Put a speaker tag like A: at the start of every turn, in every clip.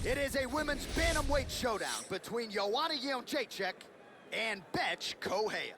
A: It is a women's bantamweight showdown between Joanna Jedrzejczyk and Bethe Correia.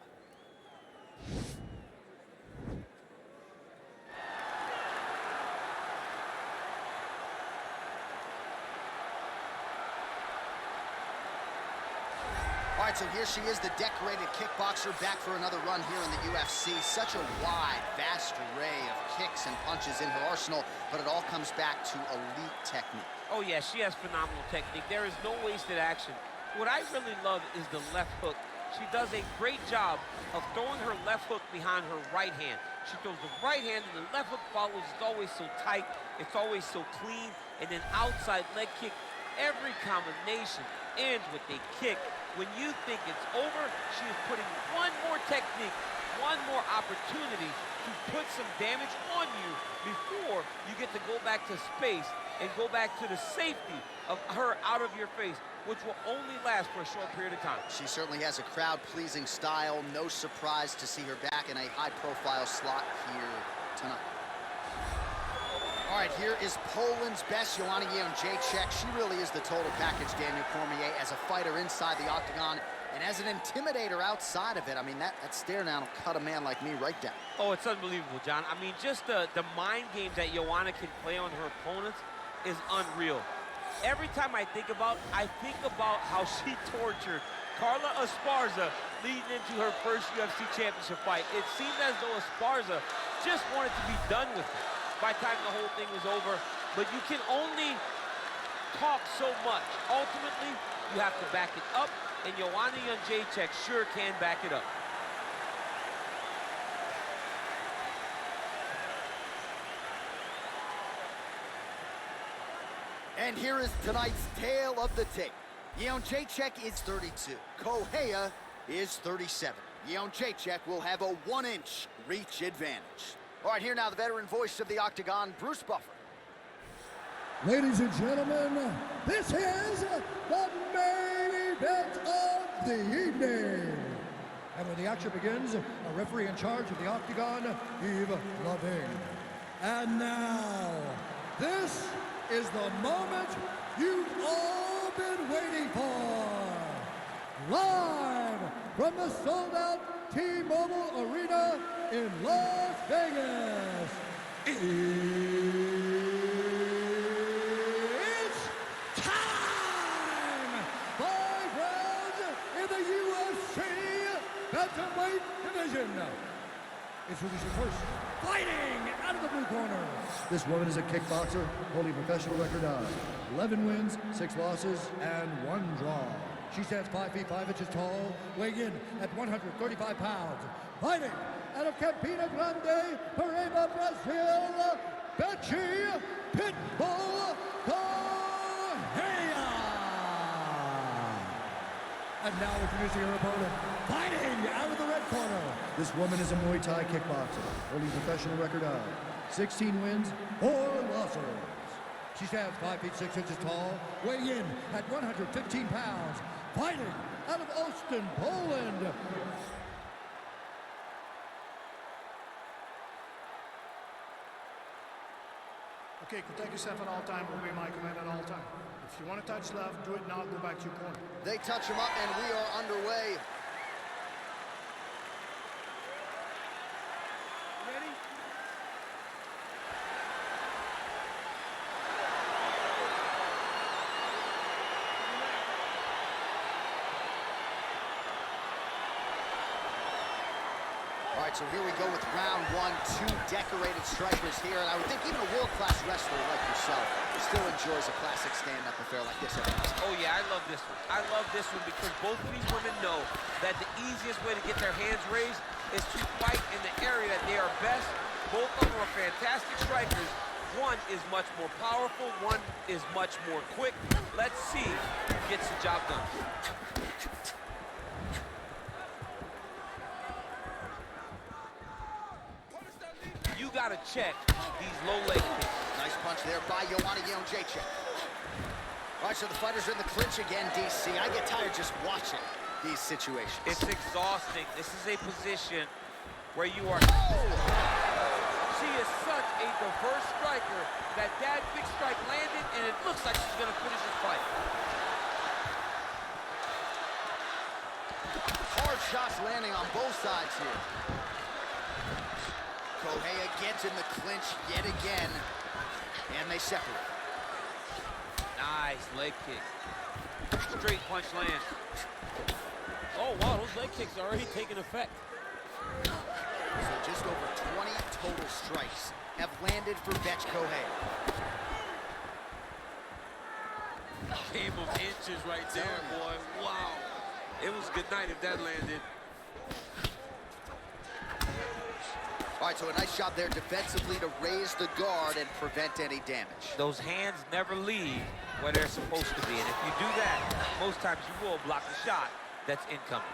A: All right, so here she is, the decorated kickboxer, back for another run here in the UFC. Such a wide, vast array of kicks and punches in her arsenal, but it all comes back to elite technique.
B: Oh yeah, she has phenomenal technique. There is no wasted action. What I really love is the left hook. She does a great job of throwing her left hook behind her right hand. She throws the right hand and the left hook follows. It's always so tight. It's always so clean. And then outside leg kick. Every combination ends with a kick. When you think it's over, she is putting one more technique, one more opportunity to put some damage on you before you get to go back to space and go back to the safety of her out of your face, which will only last for a short period of time.
A: She certainly has a crowd-pleasing style. No surprise to see her back in a high-profile slot here tonight. All right, here is Poland's best, Joanna Jedrzejczyk. She really is the total package, Daniel Cormier, as a fighter inside the octagon and as an intimidator outside of it. I mean, that stare down will cut a man like me right down.
B: Oh, it's unbelievable, John. I mean, just the mind games that Joanna can play on her opponents is unreal. Every time I think about how she tortured Carla Esparza leading into her first UFC championship fight. It seemed as though Esparza just wanted to be done with it by the time the whole thing was over. But you can only talk so much. Ultimately, you have to back it up, and Joanna Jedrzejczyk sure can back it up.
A: And here is tonight's tale of the tape. Jedrzejczyk is 32. Correia is 37. Jedrzejczyk will have a 1-inch reach advantage. All right, here now the veteran voice of the octagon, Bruce Buffer.
C: Ladies and gentlemen, this is the main event of the evening. And when the action begins, a referee in charge of the octagon, Yves Loving. And now, this is the moment you've all been waiting for. Live from the sold-out T-Mobile Arena in Las Vegas. It's time! 5 rounds in the UFC bantamweight division. Introducing first, fighting out of the blue corner. This woman is a kickboxer, holding a professional record of 11 wins, 6 losses, and 1 draw. She stands 5 feet 5 inches tall, weighing in at 135 pounds. Fighting out of Campina Grande, Correia, Brazil, Bethe Pitbull Correia. And now introducing her opponent, fighting out of the red corner. This woman is a Muay Thai kickboxer, holding a professional record of 16 wins, 4 losses. She stands 5 feet 6 inches tall, weighing in at 115 pounds. Fighting out of Austin, Poland.
D: Okay, protect yourself at all time, obey my command at all time. If you want to touch left, do it now, go back to your corner.
A: They touch him up and we are underway.
D: Ready?
A: All right, so here we go with round 1. 2 decorated strikers here, and I would think even a world-class wrestler like yourself still enjoys a classic stand-up affair like this every night.
B: Oh yeah, I love this one. I love this one because both of these women know that the easiest way to get their hands raised is to fight in the area that they are best. Both of them are fantastic strikers. One is much more powerful, one is much more quick. Let's see who gets the job done. You gotta check these low leg kicks.
A: Nice punch there by Joanna Jedrzejczyk. All right, so the fighters are in the clinch again, DC. I get tired just watching these situations.
B: It's exhausting. This is a position where you are... She is such a diverse striker. That big strike landed, and it looks like she's going to finish this fight.
A: Hard shots landing on both sides here. Correia gets in the clinch yet again, and they separate.
B: Nice leg kick. Straight punch lands. Oh, wow, those leg kicks are already taking effect.
A: So just over 20 total strikes have landed for Bethe Correia.
B: Game of inches right there, boy. Wow. It was a good night if that landed.
A: All right, so a nice job there defensively to raise the guard and prevent any damage.
B: Those hands never leave where they're supposed to be, and if you do that, most times you will block the shot that's incoming.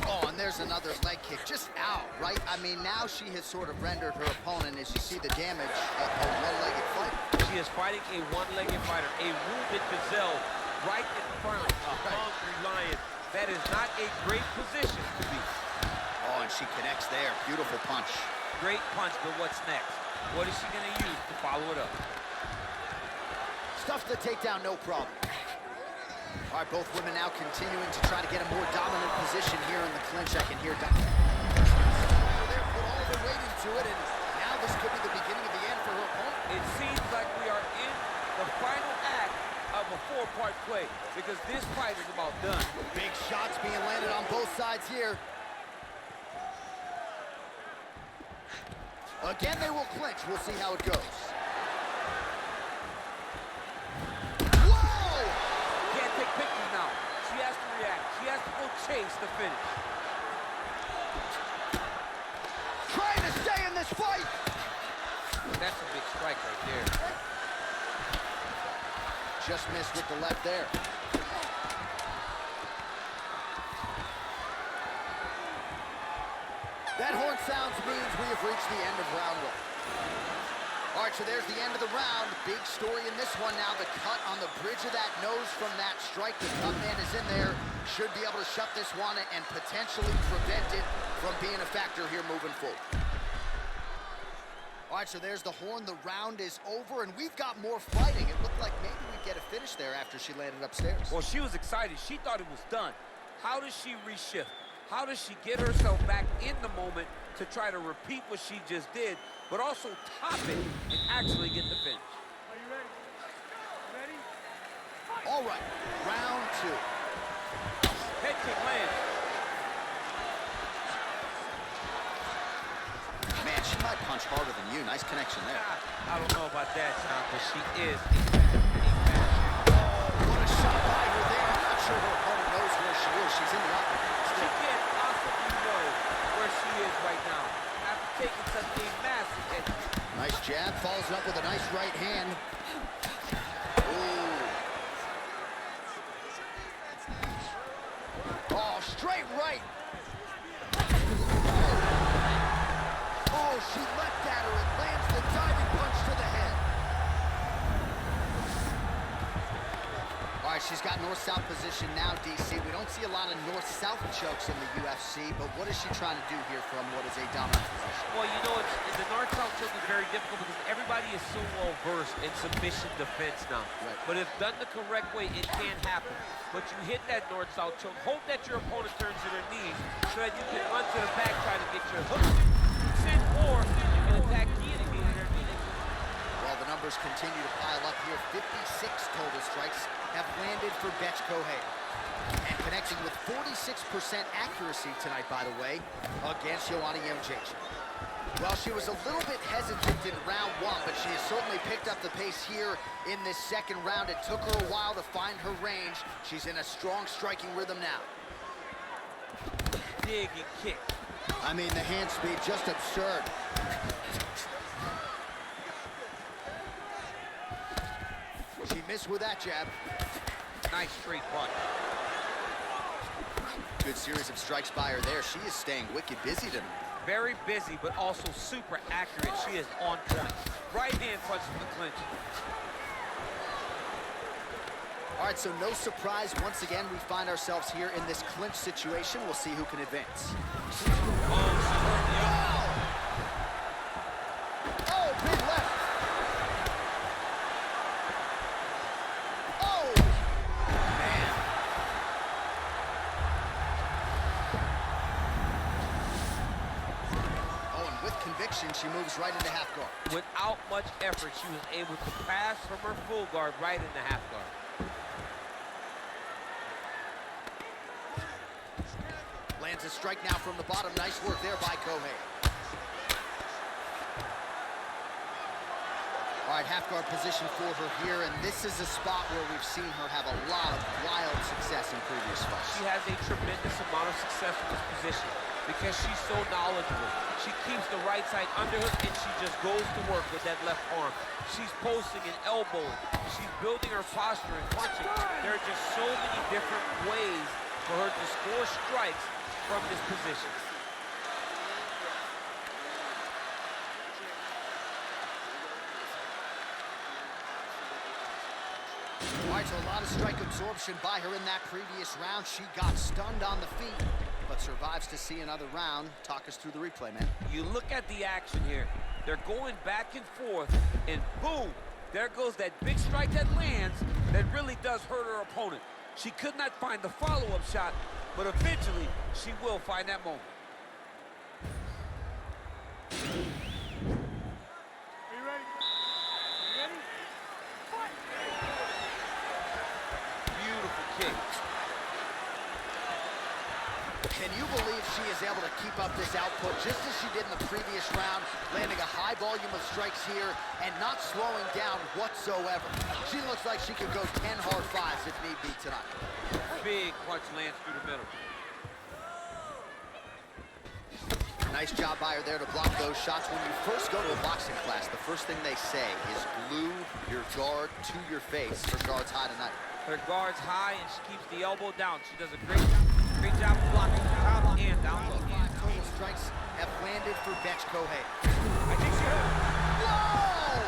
A: Oh, and there's another leg kick, just out, right? I mean, now she has sort of rendered her opponent, as you see the damage, a one-legged fighter.
B: She is fighting a one-legged fighter, a wounded gazelle right in front, a hungry lion. That is not a great position to be.
A: Oh, and she connects there. Beautiful punch.
B: Great punch, but what's next? What is she going to use to follow it up?
A: Stuffs the takedown, no problem. All right, both women now continuing to try to get a more dominant position here in the clinch. I can hear Dr. There put all the weight into it, and now this could be the beginning of the end for her opponent.
B: It seems like we are in the final act of a four-part play, because this fight is about done.
A: Big shots being landed on both sides here. Again, they will clinch. We'll see how it goes. Whoa!
B: Can't take pictures now. She has to react. She has to go chase the finish.
A: Trying to stay in this fight.
B: That's a big strike right there.
A: Just missed with the left there. That horn sounds means we have reached the end of round one. All right, so there's the end of the round. Big story in this one now. The cut on the bridge of that nose from that strike. The cut man is in there. Should be able to shut this one and potentially prevent it from being a factor here moving forward. All right, so there's the horn. The round is over, and we've got more fighting. It looked like maybe we'd get a finish there after she landed upstairs.
B: Well, she was excited. She thought it was done. How does she reshift? How does she get herself back in the moment to try to repeat what she just did, but also top it and actually get the finish?
C: Are you ready? Ready?
A: All right, round two.
B: Head kick lands.
A: Man, she might punch harder than you. Nice connection there.
B: I don't know about that, Tom, but she is.
A: What a shot by her there. I'm not sure her opponent knows where she is. She's in the upper.
B: She can't possibly know where she is right now after taking such a massive hit.
A: Nice jab, follows up with a nice right hand. Ooh. Oh, straight right. Oh, she leapt at her and lands the diving punch to the head. All right, she's got north-south position now, DC. We don't see a lot of north-south chokes in the UFC, but what is she trying to do here from what is a dominant position?
B: Well, you know, the north-south choke is very difficult because everybody is so well-versed in submission defense now.
A: Right.
B: But if done the correct way, it can happen. But you hit that north-south choke, hope that your opponent turns to their knees so that you can run to the back, try to get your hook in, or you can attack Ian and get their knee.
A: Well, the numbers continue to pile up here. 56 total strikes have landed for Bethe Correia. And connecting with 46% accuracy tonight, by the way, against Joanna Jedrzejczyk. Well, she was a little bit hesitant in round one, but she has certainly picked up the pace here in this second round. It took her a while to find her range. She's in a strong striking rhythm now.
B: Dig and kick.
A: I mean, the hand speed, just absurd. She missed with that jab.
B: Nice straight punch.
A: Good series of strikes by her there. She is staying wicked busy tonight.
B: Very busy, but also super accurate. She is on point. Right hand punch from the clinch.
A: All right, so no surprise. Once again, we find ourselves here in this clinch situation. We'll see who can advance. Oh, big she moves right into half guard.
B: Without much effort, she was able to pass from her full guard right into half guard.
A: Lands a strike now from the bottom. Nice work there by Correia. All right, half guard position for her here, and this is a spot where we've seen her have a lot of wild success in previous fights.
B: She has a tremendous amount of success in this position because she's so knowledgeable. She keeps the right side underhook, and she just goes to work with that left arm. She's posting and elbowing. She's building her posture and punching. There are just so many different ways for her to score strikes from this position.
A: All right, so a lot of strike absorption by her in that previous round. She got stunned on the feet, but survives to see another round. Talk us through the replay, man.
B: You look at the action here. They're going back and forth, and boom, there goes that big strike that lands that really does hurt her opponent. She could not find the follow-up shot, but eventually she will find that moment.
A: Can you believe she is able to keep up this output just as she did in the previous round, landing a high volume of strikes here and not slowing down whatsoever? She looks like she could go 10 hard fives if need be tonight.
B: Big punch lands through the middle.
A: Nice job by her there to block those shots. When you first go to a boxing class, the first thing they say is glue your guard to your face. Her guard's high tonight.
B: Her guard's high, and she keeps the elbow down. She does a great job of blocking top and down low.
A: 5 total strikes have landed for Bethe Correia.
B: I think she hurt.
A: Whoa!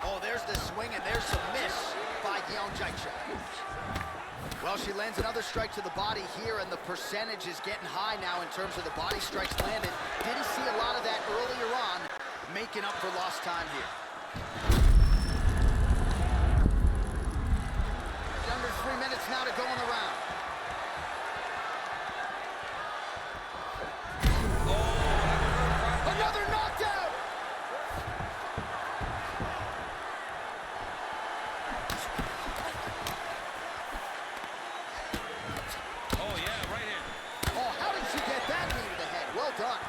A: Oh, there's the swing, and there's the miss by Jedrzejczyk. Well, she lands another strike to the body here, and the percentage is getting high now in terms of the body strikes landed. Didn't see a lot of that earlier on, making up for lost time here. Under 3 minutes now to go in the round. Another knockdown! Done.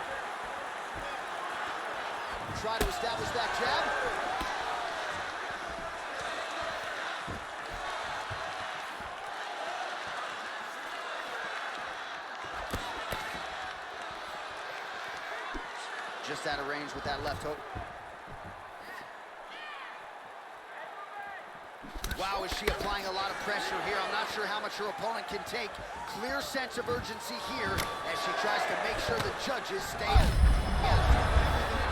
A: Try to establish that jab. Just out of range with that left hook. Wow, is she applying a lot of pressure here? I'm not sure how much her opponent can take. Clear sense of urgency here as she tries to make sure the judges stay out.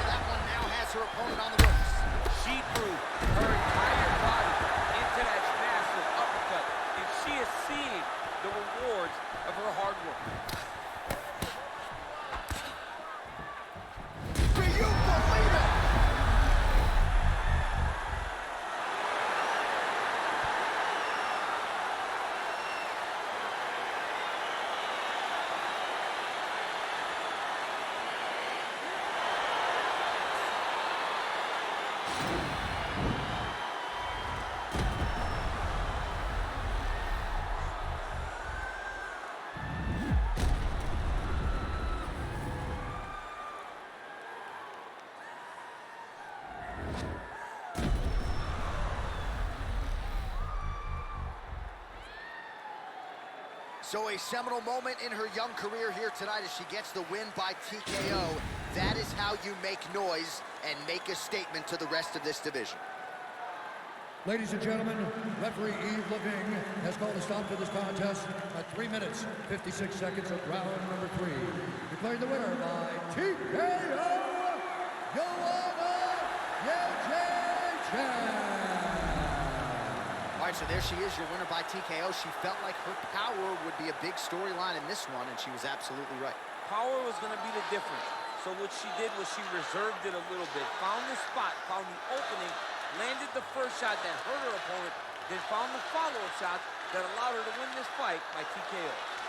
A: That one now has her opponent on the ropes.
B: She threw her entire body into that massive uppercut, and she is seeing the rewards of her hard work.
A: Do you believe it? So a seminal moment in her young career here tonight as she gets the win by TKO. That is how you make noise and make a statement to the rest of this division.
C: Ladies and gentlemen, referee Yves Leving has called a stop to this contest at 3 minutes, 56 seconds of round number 3. Declaring the winner by TKO, Joanna Jedrzejczyk.
A: All right, so there she is, your winner by TKO. She felt like her power would be a big storyline in this one, and she was absolutely right.
B: Power was going to be the difference. So what she did was she reserved it a little bit, found the spot, found the opening, landed the first shot that hurt her opponent, then found the follow-up shot that allowed her to win this fight by TKO.